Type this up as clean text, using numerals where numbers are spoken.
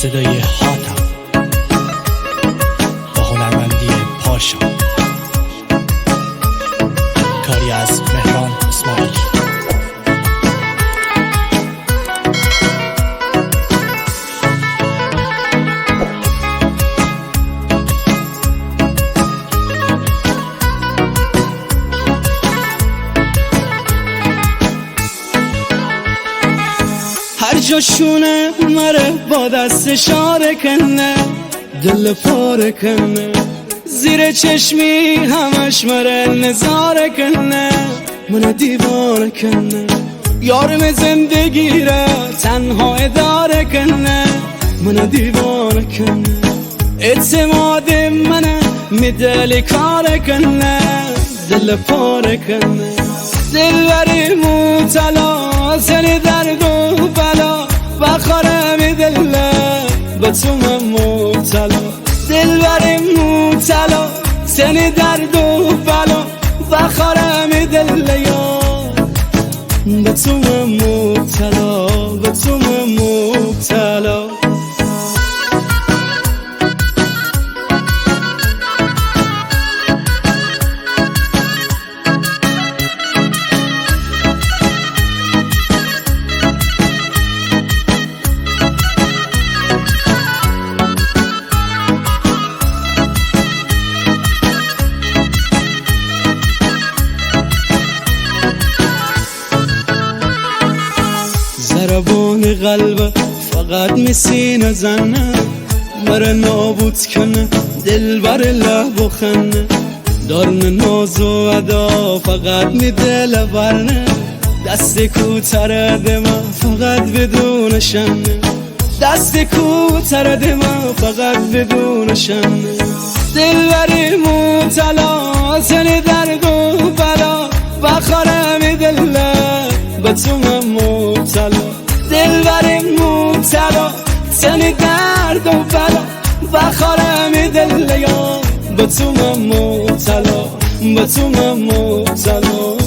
صدای حاتم با هنرمندی پاشا، کاری از مهران اسماعیل. هر جاشونه مره با دست اشاره کنه، دل پاره کنه، زیر چشمی همش مره نظاره کنه، من دیوانه کنه، یارم زندگی را تنها اداره کنه، من دیوانه کنه، اعتماد منه میدل کاره کنه، دل پاره کنه، دل بری مبتلا سر درد و بلا بخاره میدله به تو من مبتلا، دل بری مبتلا سر درد و بلا بخاره میدله یا به تو من مبتلا، به تو من مبتلا. ضربان قلب فقط مسینه زنه، مره نابود کنه دل بر لب و خنه، دارن ناز و ادا فقط می دل برنه، دست کوتر دمه فقط بدون شنه، دست کوتر دمه فقط بدون شنه، دل بری مبتلا سر درد و بلا بخاره می دله به تو من مبتلا، دل بری مبتلا سر درد و بلا بخاره می دله یا به تو من مبتلا، به تو من مبتلا.